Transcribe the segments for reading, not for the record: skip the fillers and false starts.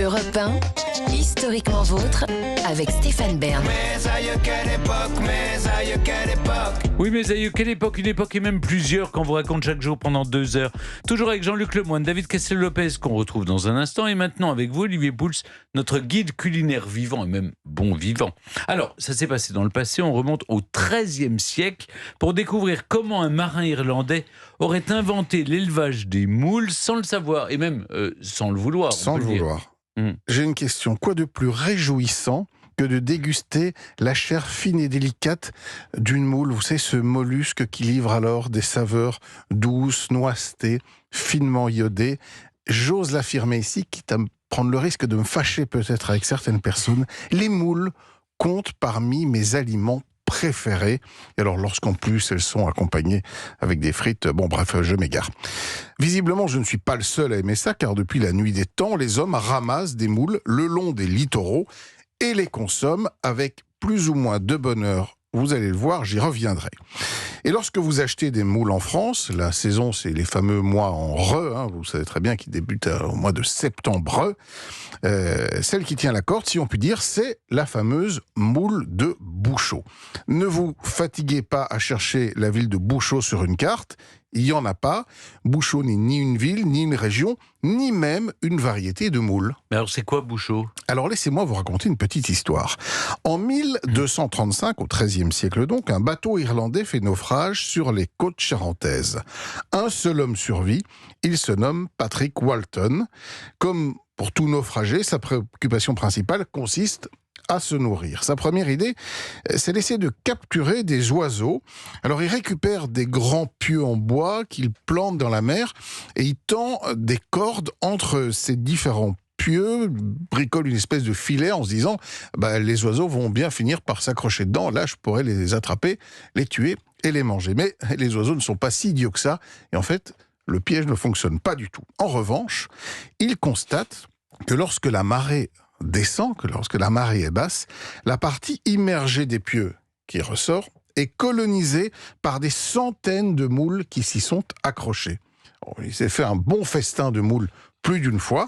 Europe 1, historiquement vôtre, avec Stéphane Bern. Mes aïeux, quelle époque, mes aïeux, quelle époque. Oui, mes aïeux, quelle époque, une époque et même plusieurs qu'on vous raconte chaque jour pendant 2 heures. Toujours avec Jean-Luc Lemoyne, David Castel-Lopez, qu'on retrouve dans un instant, et maintenant avec vous, Olivier Pouls, notre guide culinaire vivant et même bon vivant. Alors, ça s'est passé dans le passé, on remonte au XIIIe siècle pour découvrir comment un marin irlandais aurait inventé l'élevage des moules sans le savoir, et même sans le vouloir. Sans le vouloir. J'ai une question. Quoi de plus réjouissant que de déguster la chair fine et délicate d'une moule, vous savez, ce mollusque qui livre alors des saveurs douces, noissetées, finement iodées. J'ose l'affirmer ici, quitte à prendre le risque de me fâcher peut-être avec certaines personnes, les moules comptent parmi mes aliments préférées. Et alors, lorsqu'en plus elles sont accompagnées avec des frites, bon bref, je m'égare. Visiblement, je ne suis pas le seul à aimer ça, car depuis la nuit des temps, les hommes ramassent des moules le long des littoraux et les consomment avec plus ou moins de bonheur. Vous allez le voir, j'y reviendrai. Et lorsque vous achetez des moules en France, la saison, c'est les fameux mois en re, vous savez très bien, qui débutent au mois de septembre. Celle qui tient la corde, si on peut dire, c'est la fameuse moule de Bouchot. Ne vous fatiguez pas à chercher la ville de Bouchot sur une carte. Il n'y en a pas. Bouchot n'est ni une ville, ni une région, ni même une variété de moules. Mais alors, c'est quoi Bouchot ? Alors, laissez-moi vous raconter une petite histoire. En 1235, au XIIIe siècle donc, un bateau irlandais fait naufrage sur les côtes charentaises. Un seul homme survit, il se nomme Patrick Walton. Comme pour tout naufragé, sa préoccupation principale consiste à se nourrir. Sa première idée, c'est d'essayer de capturer des oiseaux. Alors il récupère des grands pieux en bois qu'il plante dans la mer et il tend des cordes entre ces différents pieux, bricole une espèce de filet en se disant les oiseaux vont bien finir par s'accrocher dedans, là je pourrais les attraper, les tuer et les manger. Mais les oiseaux ne sont pas si idiots que ça et en fait le piège ne fonctionne pas du tout. En revanche, il constate que lorsque la marée descend, que lorsque la marée est basse, la partie immergée des pieux qui ressort est colonisée par des centaines de moules qui s'y sont accrochées. Il s'est fait un bon festin de moules plus d'une fois,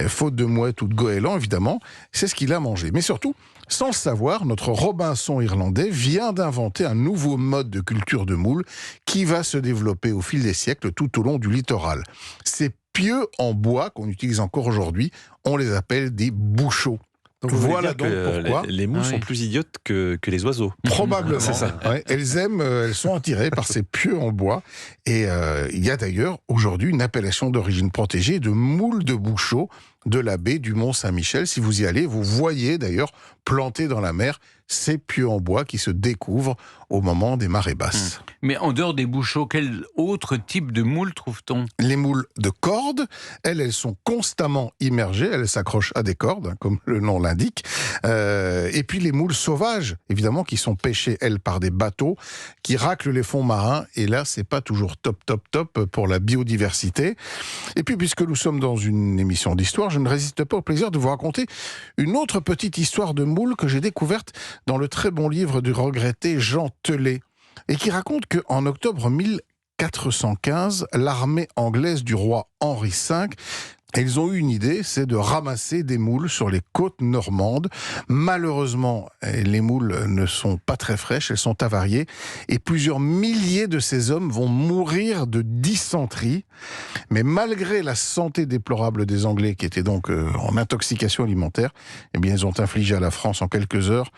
faute de mouettes ou de goélands évidemment, c'est ce qu'il a mangé. Mais surtout, sans le savoir, notre Robinson irlandais vient d'inventer un nouveau mode de culture de moules qui va se développer au fil des siècles tout au long du littoral. Ces pieux en bois qu'on utilise encore aujourd'hui, on les appelle des bouchots. Donc voilà donc pourquoi les moules sont plus idiotes que les oiseaux. Probablement. C'est ça. Ouais, elles sont attirées par ces pieux en bois. Et il y a d'ailleurs aujourd'hui une appellation d'origine protégée de moule de Bouchot de la baie du Mont-Saint-Michel. Si vous y allez, vous voyez d'ailleurs plantés dans la mer ces pieux en bois qui se découvrent au moment des marées basses. Mais en dehors des Bouchots, quel autre type de moule trouve-t-on ? Les moules de cordes, elles sont constamment immergées, elles s'accrochent à des cordes, comme le nom l'indique. Et puis les moules sauvages, évidemment, qui sont pêchées, elles, par des bateaux, qui raclent les fonds marins. Et là, c'est pas toujours top pour la biodiversité. Et puis, puisque nous sommes dans une émission d'histoire, je ne résiste pas au plaisir de vous raconter une autre petite histoire de moules que j'ai découverte dans le très bon livre du regretté Jean Telet, et qui raconte qu'en octobre 1415, l'armée anglaise du roi Henri V, ils ont eu une idée, c'est de ramasser des moules sur les côtes normandes. Malheureusement, les moules ne sont pas très fraîches, elles sont avariées, et plusieurs milliers de ces hommes vont mourir de dysenterie. Mais malgré la santé déplorable des Anglais, qui étaient donc en intoxication alimentaire, eh bien, ils ont infligé à la France en quelques heures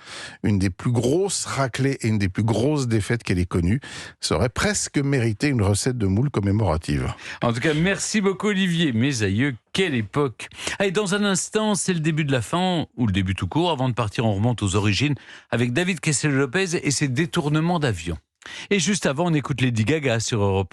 une des plus grosses raclées et une des plus grosses défaites qu'elle ait connues. Ça aurait presque mérité une recette de moules commémorative. En tout cas, merci beaucoup Olivier, mes aïeux. Quelle époque! Allez, dans un instant, c'est le début de la fin, ou le début tout court. Avant de partir, on remonte aux origines avec David Castel-Lopez et ses détournements d'avion. Et juste avant, on écoute Lady Gaga sur Europe 1.